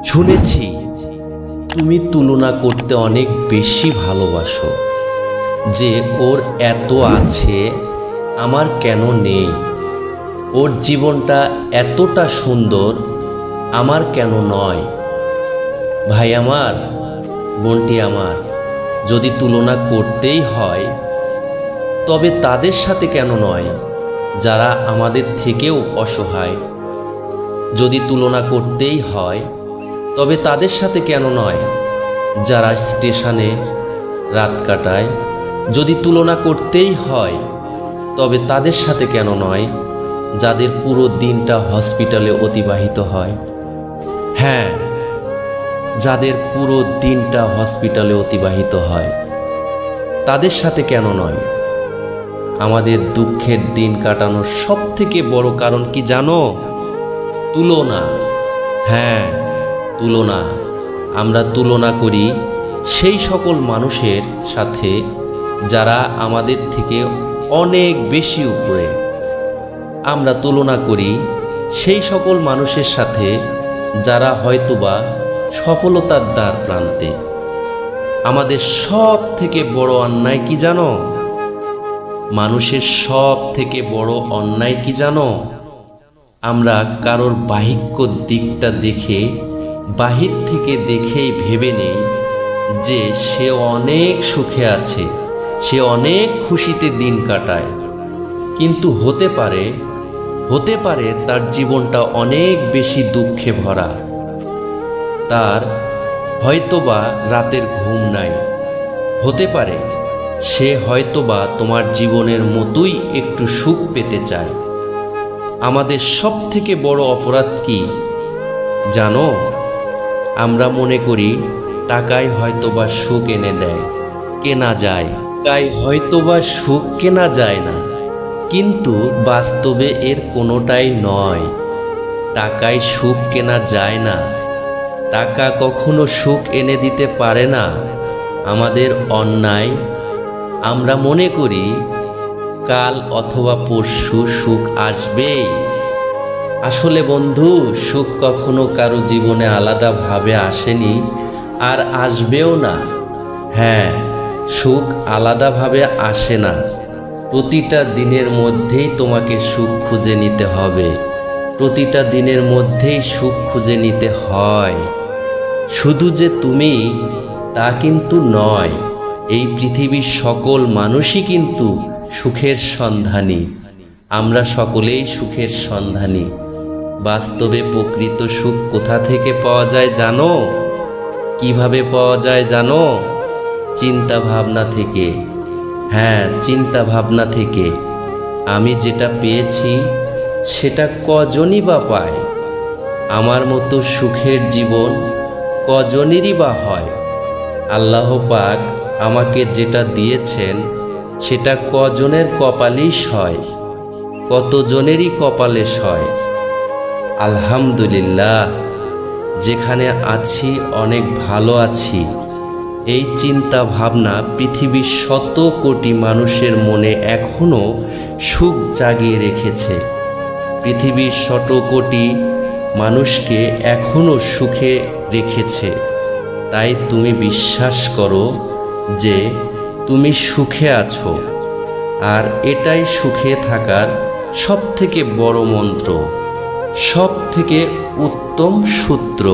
শুনেছি তুমি তুলনা করতে অনেক বেশি ভালোবাসো, যে ওর এত আছে আমার কেন নেই, ওর জীবনটা এতটা সুন্দর আমার কেন নয়। ভাই আমার, বোনটি আমার, যদি তুলনা করতেই হয় তবে তাদের সাথে কেন নয় যারা আমাদের থেকেও অসহায়। যদি তুলনা করতেই হয় তবে তাদের সাথে কেন নয় যারা স্টেশনে রাত কাটায়। যদি তুলনা করতেই হয় তবে তাদের সাথে কেন নয় যাদের পুরো দিনটা হসপিটালে অতিবাহিত হয়। হ্যাঁ, যাদের পুরো দিনটা হসপিটালে অতিবাহিত হয় তাদের সাথে কেন নয়। আমাদের দুঃখের দিন কাটানোর সবথেকে বড় কারণ কি জানো? তুলনা। হ্যাঁ, তুলনা। আমরা তুলনা করি সেই সকল মানুষের সাথে যারা আমাদের থেকে অনেক বেশি উপরে। আমরা তুলনা করি সেই সকল মানুষের সাথে যারা হয়তোবা সফলতার দ্বার প্রান্তে। আমাদের সব থেকে বড় অন্যায় কি জানো? মানুষের সব থেকে বড় অন্যায় কি জানো? আমরা কারোর বাহিক্য দিকটা দেখে, বাহির থেকে দেখেই ভেবে নেই যে সে অনেক সুখে আছে, সে অনেক খুশিতে দিন কাটায়। কিন্তু হতে পারে তার জীবনটা অনেক বেশি দুঃখে ভরা। তার হয়তোবা রাতের ঘুম নাই, হতে পারে সে হয়তোবা তোমার জীবনের মতোই একটু সুখ পেতে চায়। আমাদের সব থেকে বড় অপরাধ কি জানো? আমরা মনে করি টাকায় হয়তোবা সুখ এনে দেয়, কেনা যায়। টাকায় হয়তোবা সুখ কেনা যায় না, কিন্তু বাস্তবে এর কোনোটাই নয়। টাকায় সুখ কেনা যায় না, টাকা কখনো সুখ এনে দিতে পারে না। আমাদের অন্যায়, আমরা মনে করি কাল অথবা পরশু সুখ আসবেই। আসলে বন্ধু, সুখ কখনো কারো জীবনে আলাদাভাবে আসেনি আর আসবেও না। হ্যাঁ, সুখ আলাদাভাবে আসে না। প্রতিটা দিনের মধ্যেই তোমাকে সুখ খুঁজে নিতে হবে, প্রতিটা দিনের মধ্যেই সুখ খুঁজে নিতে হয়। শুধু যে তুমি তা কিন্তু নয়, এই পৃথিবীর সকল মানুষই কিন্তু সুখের সন্ধানী। আমরা সকলেই সুখের সন্ধানী। বাস্তবে প্রকৃত সুখ কোথা থেকে পাওয়া যায় জানো? কিভাবে পাওয়া যায় জানো? চিন্তা ভাবনা থেকে। হ্যাঁ, চিন্তা ভাবনা থেকে। আমি যেটা পেয়েছি সেটা কজনই বা পায়? আমার মতো সুখের জীবন কজনেরই বা হয়? আল্লাহ পাক আমাকে যেটা দিয়েছেন সেটা কজনের কপালেই সয়? কতজনেরই কপালে সয়? আলহামদুলিল্লাহ, যেখানে আছি অনেক ভালো আছি। এই চিন্তা ভাবনা পৃথিবীর শত কোটি মানুষের মনে এখনো সুখ জাগিয়ে রেখেছে। পৃথিবীর শত কোটি মানুষকে এখনো সুখে রেখেছে। তাই তুমি বিশ্বাস করো যে তুমি সুখে আছো, আর এটাই সুখে থাকার সবথেকে বড় মন্ত্র, সবথেকে উত্তম সূত্র।